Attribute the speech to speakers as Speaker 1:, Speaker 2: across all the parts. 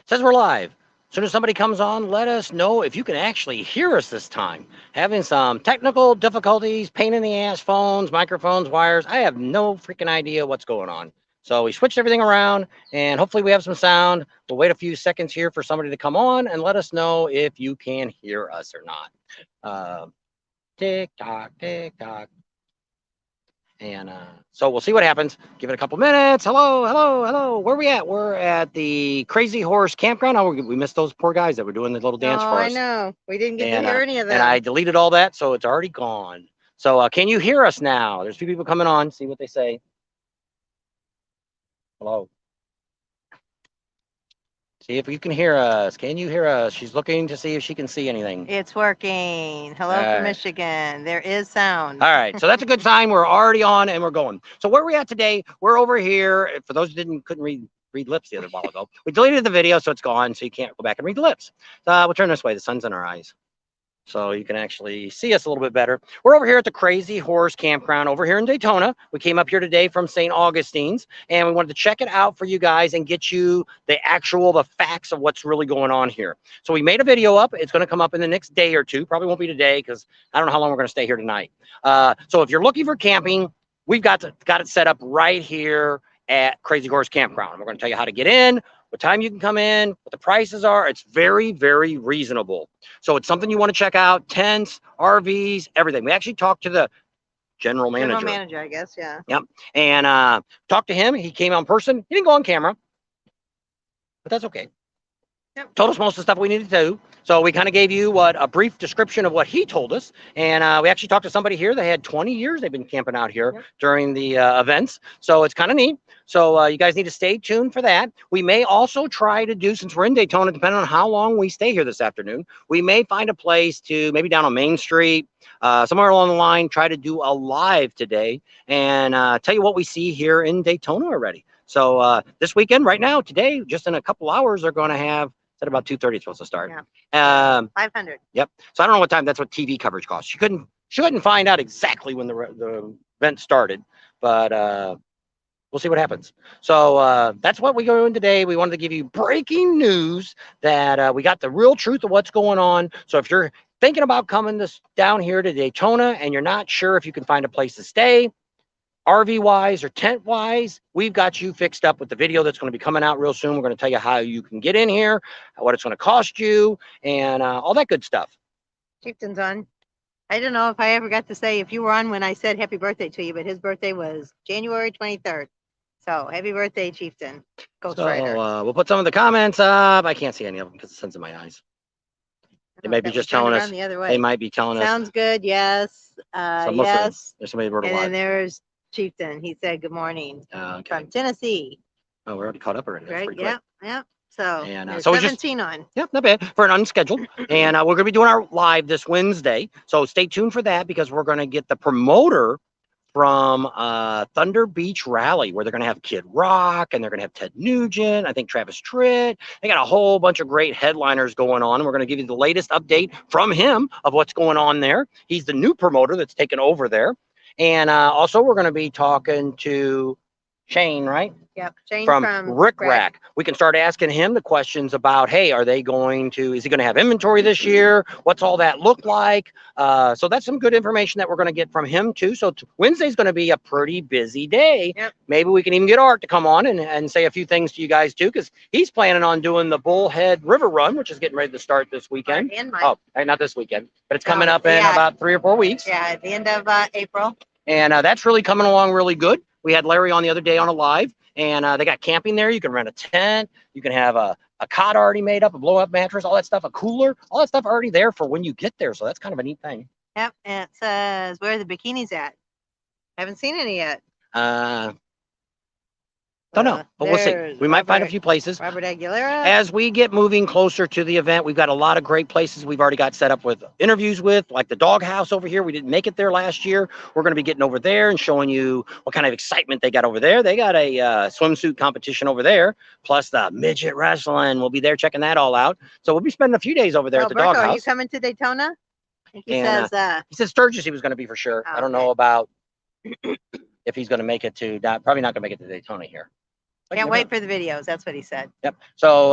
Speaker 1: Says we're live. As soon as somebody comes on, let us know if you can actually hear us this time. Having some technical difficulties, pain in the ass, phones, microphones, wires. I have no freaking idea what's going on. So we switched everything around and hopefully we have some sound. We'll wait a few seconds here for somebody to come on and let us know if you can hear us or not. Tick tock, tick tock. And so we'll see what happens. Give it a couple minutes. Hello, hello, hello. Where are we at? We're at the Crazy Horse Campground. Oh, we missed those poor guys that were doing the little dance
Speaker 2: Oh,
Speaker 1: for
Speaker 2: I
Speaker 1: us.
Speaker 2: know. We didn't get to
Speaker 1: And
Speaker 2: hear any of
Speaker 1: and I
Speaker 2: them.
Speaker 1: deleted all that, so it's already gone. So can you hear us now? There's a few people coming on. See what they say. Hello. See if you can hear us. Can you hear us? She's looking to see if she can see anything.
Speaker 2: It's working. Hello
Speaker 1: All
Speaker 2: from
Speaker 1: right.
Speaker 2: Michigan. There is sound.
Speaker 1: All right, so that's a good sign. We're already on and we're going. So where are we at today? We're over here. For those who couldn't read lips the other while ago, we deleted the video, so it's gone. So you can't go back and read the lips. We'll turn this way. The sun's in our eyes, so you can actually see us a little bit better. We're over here at the Crazy Horse Campground over here in Daytona. We came up here today from St. Augustine's, and we wanted to check it out for you guys and get you the facts of what's really going on here. So we made a video up. It's going to come up in the next day or two. Probably won't be today because I don't know how long we're going to stay here tonight. So if you're looking for camping, we've got it set up right here at Crazy Horse Campground. We're going to tell you how to get in, what time you can come in, what the prices are. It's very, very reasonable. So it's something you want to check out. Tents, RVs, everything. We actually talked to the general manager.
Speaker 2: General manager, I guess, yeah.
Speaker 1: Yep. And talked to him. He came on person. He didn't go on camera, but that's okay.
Speaker 2: Yep.
Speaker 1: Told us most of the stuff we needed to do. So we kind of gave you a brief description of what he told us. And we actually talked to somebody here that had 20 years they've been camping out here during the events. So it's kind of neat. So you guys need to stay tuned for that. We may also try to do, since we're in Daytona, depending on how long we stay here this afternoon, we may find a place to maybe down on Main Street, somewhere along the line, try to do a live today and tell you what we see here in Daytona already. So this weekend, right now, today, just in a couple hours, they're going to have at about 2:30 it's supposed to start.
Speaker 2: Yeah. 500.
Speaker 1: Yep. So I don't know what time. That's what TV coverage costs. She couldn't find out exactly when the event started, but we'll see what happens. So that's what we're doing today. We wanted to give you breaking news that we got the real truth of what's going on. So if you're thinking about coming down here to Daytona and you're not sure if you can find a place to stay, RV wise or tent wise, we've got you fixed up with the video that's going to be coming out real soon. We're going to tell you how you can get in here, what it's going to cost you, and all that good stuff.
Speaker 2: Chieftain's on. I don't know if I ever got to say if you were on when I said happy birthday to you, but his birthday was January 23rd. So happy birthday, Chieftain. Ghost Rider.
Speaker 1: We'll put some of the comments up. I can't see any of them because the sun's in my eyes. They may be just telling us.
Speaker 2: The other way.
Speaker 1: They might be telling us.
Speaker 2: Sounds good. Yes. Yes.
Speaker 1: There's somebody wrote a
Speaker 2: And
Speaker 1: lot.
Speaker 2: then there's Chieftain. He said good morning from Tennessee.
Speaker 1: Oh, we're already caught up already.
Speaker 2: Right. Yeah. Yeah. So,
Speaker 1: so
Speaker 2: 17 on.
Speaker 1: Yep, not bad for an unscheduled. And we're going to be doing our live this Wednesday. So stay tuned for that because we're going to get the promoter from Thunder Beach Rally, where they're going to have Kid Rock and they're going to have Ted Nugent. I think Travis Tritt. They got a whole bunch of great headliners going on. And we're going to give you the latest update from him of what's going on there. He's the new promoter that's taken over there. And also we're going to be talking to Shane, right?
Speaker 2: Yep, Shane
Speaker 1: from Rick Rack. We can start asking him the questions about, hey, is he going to have inventory this year? What's all that look like? So that's some good information that we're going to get from him too. So Wednesday's going to be a pretty busy day.
Speaker 2: Yep.
Speaker 1: Maybe we can even get Art to come on and say a few things to you guys too, because he's planning on doing the Bullhead River Run, which is getting ready to start this weekend. Oh, not this weekend, but it's coming up in about 3 or 4 weeks.
Speaker 2: Yeah, at the end of April.
Speaker 1: And that's really coming along really good. We had Larry on the other day on a live. And they got camping there. You can rent a tent. You can have a cot already made up, a blow-up mattress, all that stuff, a cooler, all that stuff already there for when you get there. So that's kind of a neat thing.
Speaker 2: Yep. And it says, where are the bikinis at? Haven't seen any yet.
Speaker 1: Don't know, but we'll see. We might find a few places.
Speaker 2: Robert Aguilera.
Speaker 1: As we get moving closer to the event, we've got a lot of great places we've already got set up with interviews with, like the Doghouse over here. We didn't make it there last year. We're going to be getting over there and showing you what kind of excitement they got over there. They got a swimsuit competition over there, plus the midget wrestling. We'll be there checking that all out. So we'll be spending a few days over there at the Doghouse.
Speaker 2: Are you coming to Daytona? He
Speaker 1: said Sturgis he was going to be for sure. I don't know about if he's going to make it to, probably not going to make it to Daytona here.
Speaker 2: Can't wait for the videos. That's what he said.
Speaker 1: Yep. So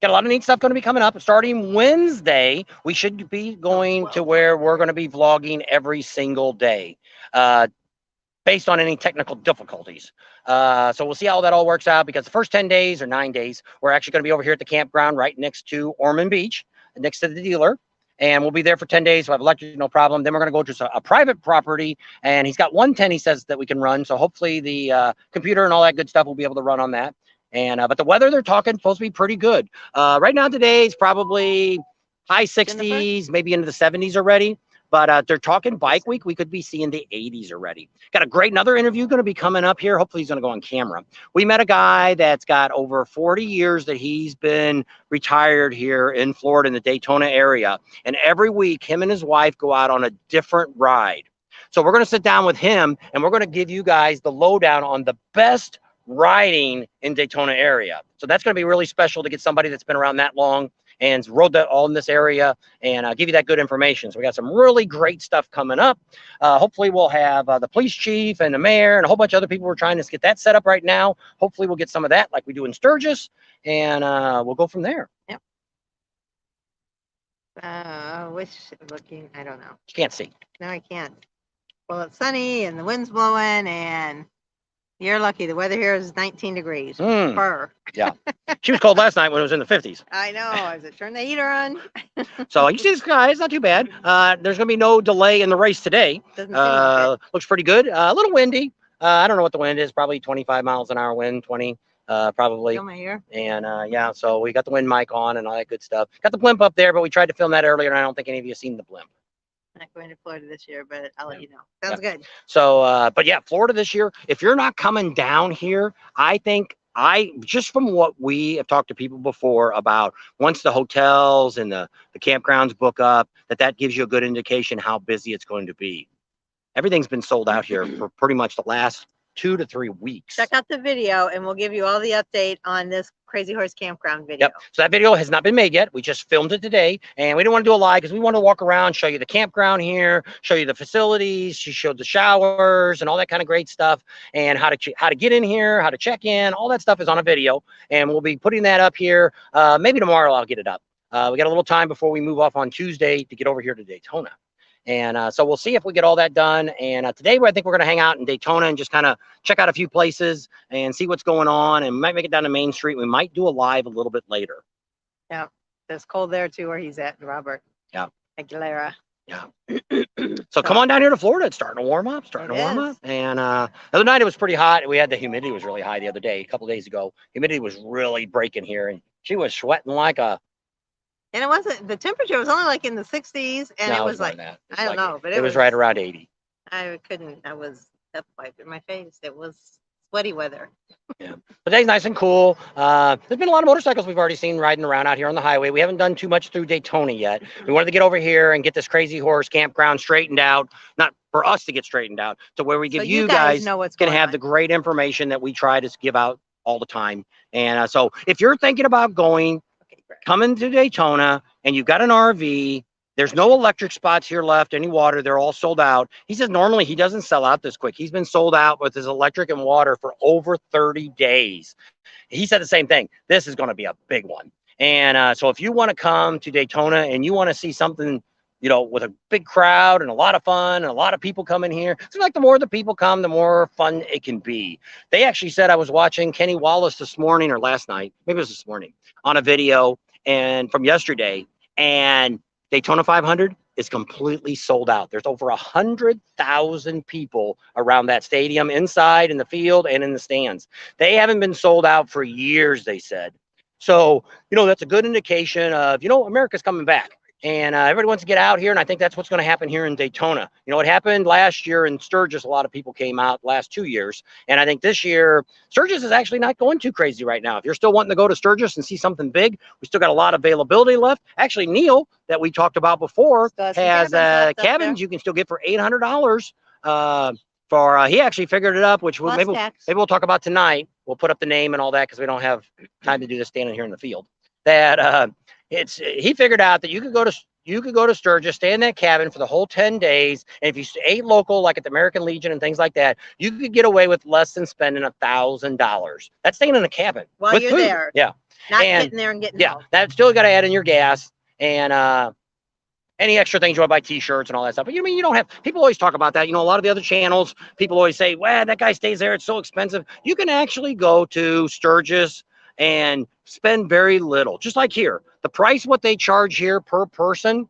Speaker 1: got a lot of neat stuff going to be coming up. Starting Wednesday, we should be going to where we're going to be vlogging every single day, based on any technical difficulties. So we'll see how that all works out, because the first 10 days or 9 days, we're actually going to be over here at the campground right next to Ormond Beach, next to the dealer. And we'll be there for 10 days. We'll have electric, no problem. Then we're going to go to a private property, and he's got 110, he says, that we can run. So hopefully the computer and all that good stuff will be able to run on that. And but the weather, they're talking, supposed to be pretty good. Right now today is probably high 60s, maybe into the 70s already. But they're talking bike week. We could be seeing the 80s already. Got another interview going to be coming up here. Hopefully he's going to go on camera. We met a guy that's got over 40 years that he's been retired here in Florida in the Daytona area. And every week, him and his wife go out on a different ride. So we're going to sit down with him, and we're going to give you guys the lowdown on the best riding in Daytona area. So that's going to be really special to get somebody that's been around that long and rode that all in this area, and give you that good information. So we got some really great stuff coming up. Hopefully we'll have the police chief and the mayor and a whole bunch of other people. We're trying to get that set up right now. Hopefully we'll get some of that like we do in Sturgis, and we'll go from there.
Speaker 2: Yep. Looking, I don't know.
Speaker 1: You can't see.
Speaker 2: No, I can't. Well, it's sunny and the wind's blowing, and you're lucky. The weather here is 19 degrees. Fur.
Speaker 1: Yeah. She was cold last night when it was in the 50s.
Speaker 2: I know. I was turn the heater on.
Speaker 1: So you see the sky, it's not too bad. There's going to be no delay in the race today.
Speaker 2: Doesn't seem like it.
Speaker 1: Looks pretty good. A little windy. I don't know what the wind is. Probably 25 miles an hour wind, 20 probably.
Speaker 2: Feel my ear.
Speaker 1: And yeah, so we got the wind mic on and all that good stuff. Got the blimp up there, but we tried to film that earlier, and I don't think any of you have seen the blimp.
Speaker 2: I'm not going to Florida this year, but I'll let you know. Sounds good.
Speaker 1: So, but yeah, Florida this year, if you're not coming down here, I think just from what we have talked to people before about, once the hotels and the campgrounds book up, that gives you a good indication how busy it's going to be. Everything's been sold out here for pretty much the last 2 to 3 weeks.
Speaker 2: Check out the video, and we'll give you all the update on this Crazy Horse Campground video.
Speaker 1: Yep. So that video has not been made yet. We just filmed it today, and we didn't want to do a live because we want to walk around, show you the campground here, show you the facilities. She showed the showers and all that kind of great stuff, and how to get in here, how to check in. All that stuff is on a video, and we'll be putting that up here. Maybe tomorrow I'll get it up. We got a little time before we move off on Tuesday to get over here to Daytona. And so we'll see if we get all that done. And today I think we're going to hang out in Daytona and just kind of check out a few places and see what's going on, and might make it down to Main Street. We might do a live a little bit later.
Speaker 2: Yeah. It's cold there too, where he's at, Robert.
Speaker 1: Yeah.
Speaker 2: Aguilera.
Speaker 1: Yeah. So come on down here to Florida. It's starting to warm up, And the other night it was pretty hot. We had the humidity was really high the other day, a couple days ago. Humidity was really breaking here, and she was sweating like a.
Speaker 2: And it wasn't, the temperature was only like in the 60s, and
Speaker 1: No,
Speaker 2: it was like, I don't know, but
Speaker 1: it was right around 80.
Speaker 2: I was wiping my face. It was sweaty weather.
Speaker 1: Yeah, but today's nice and cool. There's been a lot of motorcycles we've already seen riding around out here on the highway. We haven't done too much through Daytona yet. We wanted to get over here and get this Crazy Horse Campground straightened out, not for us to get straightened out, to where we give you guys
Speaker 2: know what's
Speaker 1: can
Speaker 2: going
Speaker 1: have
Speaker 2: on.
Speaker 1: the great information that we try to give out all the time. And so if you're thinking about going, coming to Daytona, and you've got an RV, there's no electric spots here left, any water, they're all sold out. He says normally he doesn't sell out this quick. He's been sold out with his electric and water for over 30 days. He said the same thing. This is going to be a big one. And so if you want to come to Daytona and you want to see something, you know, with a big crowd and a lot of fun and a lot of people coming here, it's like the more the people come, the more fun it can be. They actually said, I was watching Kenny Wallace this morning or last night, maybe it was this morning, on a video and from yesterday, and Daytona 500 is completely sold out. There's over 100,000 people around that stadium, inside in the field and in the stands. They haven't been sold out for years, they said. So, you know, that's a good indication of, you know, America's coming back. And everybody wants to get out here, and I think that's what's going to happen here in Daytona. You know, what happened last year in Sturgis, a lot of people came out last 2 years. And I think this year, Sturgis is actually not going too crazy right now. If you're still wanting to go to Sturgis and see something big, we still got a lot of availability left. Actually, Neil, that we talked about before, has cabins you can still get for $800. He actually figured it up, which maybe we'll talk about tonight. We'll put up the name and all that because we don't have time to do this standing here in the field. That he figured out that you could go to you could go to Sturgis, stay in that cabin for the whole 10 days. And if you ate local, like at the American Legion and things like that, you could get away with less than spending $1,000. That's staying in a cabin
Speaker 2: While
Speaker 1: with
Speaker 2: you're
Speaker 1: food.
Speaker 2: there.
Speaker 1: Yeah.
Speaker 2: Not
Speaker 1: And
Speaker 2: getting there and getting
Speaker 1: yeah,
Speaker 2: home.
Speaker 1: that still got to add in your gas and any extra things you want to buy, t-shirts and all that stuff. But you mean you don't have, people always talk about that. You know, a lot of the other channels, people always say, well, that guy stays there, it's so expensive. You can actually go to Sturgis and spend very little. Just like here, the price what they charge here per person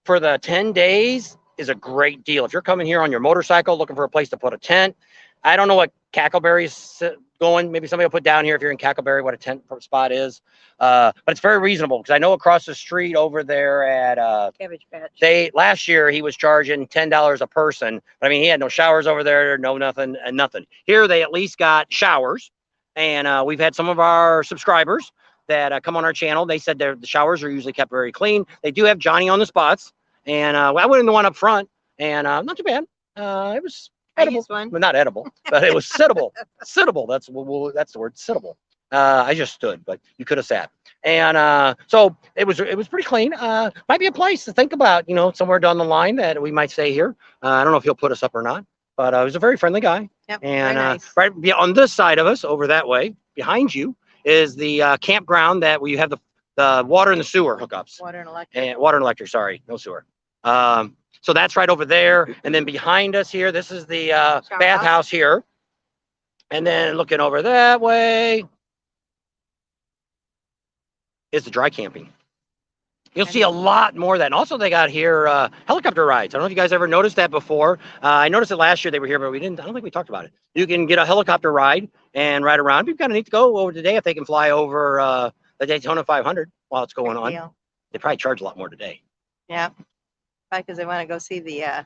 Speaker 1: for the 10 days is a great deal. If you're coming here on your motorcycle looking for a place to put a tent, I don't know what Cackleberry's going. Maybe somebody will put down here if you're in Cackleberry what a tent spot is. But it's very reasonable because I know across the street over there at
Speaker 2: Cabbage Patch.
Speaker 1: last year he was charging $10 a person. But I mean, he had no showers over there, no nothing and nothing. Here they at least got showers, and we've had some of our subscribers that come on our channel. They said the showers are usually kept very clean. They do have Johnny on the spots, and I went in the one up front, and not too bad. It was edible.
Speaker 2: I used one.
Speaker 1: Well, not edible, but it was sittable. Sittable. That's the word. Sittable. I just stood, but you could have sat. And so it was pretty clean. Might be a place to think about, you know, somewhere down the line that we might stay here. I don't know if he'll put us up or not, but he was a very friendly guy.
Speaker 2: Yep,
Speaker 1: And
Speaker 2: very nice.
Speaker 1: right on this side of us, over that way, behind you, is the campground that we have the water and the sewer hookups.
Speaker 2: Water and electric.
Speaker 1: And water and electric, sorry, no sewer. So that's right over there. And then behind us here, this is the bathhouse here. And then looking over that way is the dry camping. You'll see a lot more of that. And also they got here helicopter rides. I don't know if you guys ever noticed that before. I noticed it last year they were here, but I don't think we talked about it. You can get a helicopter ride and ride around. It'd be kind of neat to go over today if they can fly over the Daytona 500 while it's going on.
Speaker 2: Deal.
Speaker 1: They probably charge a lot more today.
Speaker 2: Yeah. Probably because I want to go see the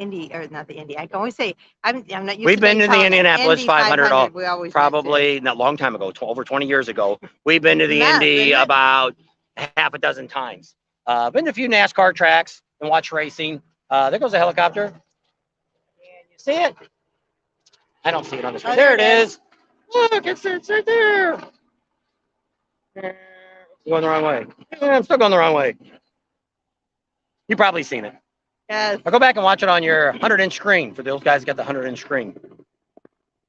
Speaker 2: Indy, or not the Indy. I can always say, I'm not used
Speaker 1: We've
Speaker 2: to
Speaker 1: been to the
Speaker 2: Daytona.
Speaker 1: Indianapolis
Speaker 2: Indy
Speaker 1: 500
Speaker 2: we always
Speaker 1: probably not a long time ago, over 20 years ago. We've been to the
Speaker 2: Yeah,
Speaker 1: Indy
Speaker 2: isn't it?
Speaker 1: about half a dozen times. Been to a few NASCAR tracks and watch racing. There goes a helicopter. And you see it? I don't see it on the screen.
Speaker 2: Oh,
Speaker 1: there it is. Look, it's right there. Going the wrong way. Yeah, I'm still going the wrong way. You've probably seen it.
Speaker 2: Yes.
Speaker 1: I'll go back and watch it on your 100-inch screen for those guys that got the 100-inch screen.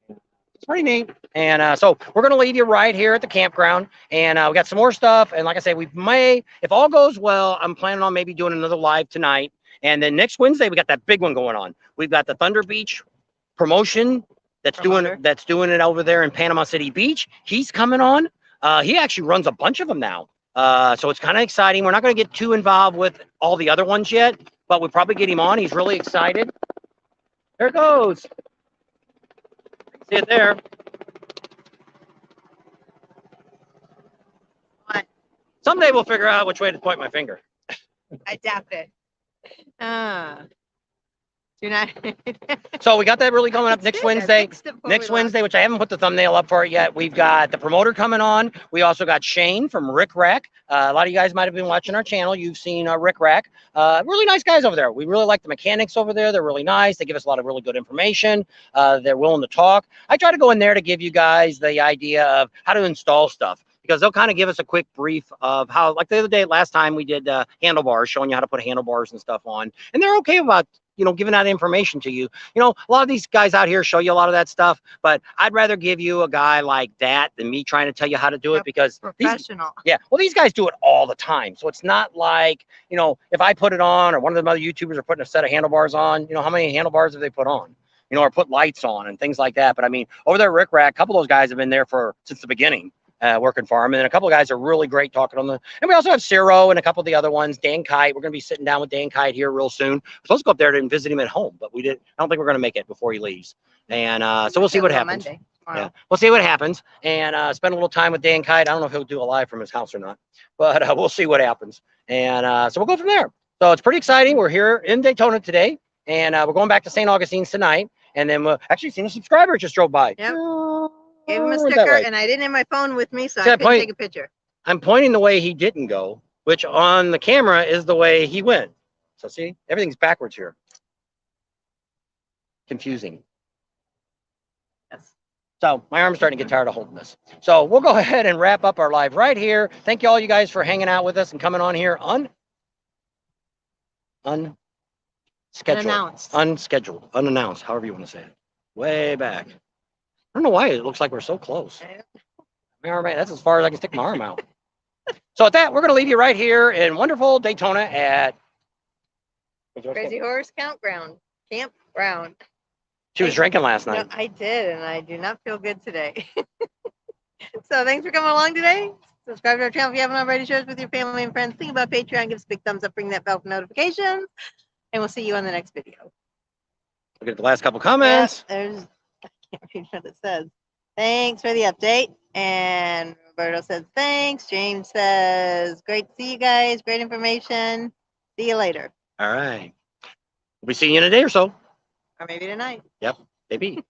Speaker 1: It's pretty neat. And so we're going to leave you right here at the campground. And we got some more stuff. And like I said, we may, if all goes well, I'm planning on maybe doing another live tonight. And then next Wednesday, we got that big one going on. We've got the Thunder Beach promotion that's doing it over there in Panama City Beach. He's coming on. He actually runs a bunch of them now. So it's kind of exciting. We're not going to get too involved with all the other ones yet, but we'll probably get him on. He's really excited. There it goes. See it there.
Speaker 2: What?
Speaker 1: Someday we'll figure out which way to point my finger.
Speaker 2: I doubt it. You're not.
Speaker 1: So we got that really coming up next Wednesday.
Speaker 2: Next
Speaker 1: Wednesday, which I haven't put the thumbnail up for it yet. We've got the promoter coming on. We also got Shane from Rick Rack. A lot of you guys might have been watching our channel. You've seen Rick Rack. Really nice guys over there. We really like the mechanics over there. They're really nice. They give us a lot of really good information. They're willing to talk. I try to go in there to give you guys the idea of how to install stuff, because they'll kind of give us a quick brief of how, like the other day, last time we did handlebars, showing you how to put handlebars and stuff on. And they're okay about, you know, giving that information to you. You know, a lot of these guys out here show you a lot of that stuff, but I'd rather give you a guy like that than me trying to tell you how to do it, because
Speaker 2: professional.
Speaker 1: these guys do it all the time. So it's not like, you know, if I put it on or one of the other YouTubers are putting a set of handlebars on, you know, how many handlebars have they put on? You know, or put lights on and things like that. But I mean, over there, Rick Rack, a couple of those guys have been there since the beginning. Working for him, and then a couple of guys are really great talking on the. And we also have Ciro and a couple of the other ones. Dan Kite, we're going to be sitting down with Dan Kite here real soon. We're supposed to go up there and visit him at home, but we didn't. I don't think we're going to make it before he leaves. And so we'll see what happens.
Speaker 2: Monday,
Speaker 1: yeah, we'll see what happens, and spend a little time with Dan Kite. I don't know if he'll do a live from his house or not, but we'll see what happens. And so we'll go from there. So it's pretty exciting. We're here in Daytona today, and we're going back to St. Augustine's tonight. And then we'll actually seen a subscriber just drove by.
Speaker 2: Yep. Gave him a sticker, and I didn't have my phone with me, so I couldn't take a picture.
Speaker 1: I'm pointing the way he didn't go, which on the camera is the way he went. So see, everything's backwards here. Confusing.
Speaker 2: Yes.
Speaker 1: So my arm's starting to get tired of holding this. So we'll go ahead and wrap up our live right here. Thank you all you guys for hanging out with us and coming on here unscheduled,
Speaker 2: Unannounced.
Speaker 1: unscheduled, unannounced, however you want to say it. Way back. I don't know why it looks like we're so close. That's as far as I can stick my arm out. So with that, we're going to leave you right here in wonderful Daytona at
Speaker 2: Crazy Horse Campground. Campground.
Speaker 1: She was drinking last
Speaker 2: No,
Speaker 1: night.
Speaker 2: I did, and I do not feel good today. So thanks for coming along today. Subscribe to our channel if you haven't already. Share us with your family and friends. Think about Patreon. Give us a big thumbs up. Ring that bell for notifications. And we'll see you on the next video.
Speaker 1: Look at the last couple comments.
Speaker 2: Yep, there's, I can't read what it says. Thanks for the update. And Roberto says thanks. James says, great to see you guys. Great information. See you later.
Speaker 1: All right. We'll be seeing you in a day or so.
Speaker 2: Or maybe tonight.
Speaker 1: Yep, maybe.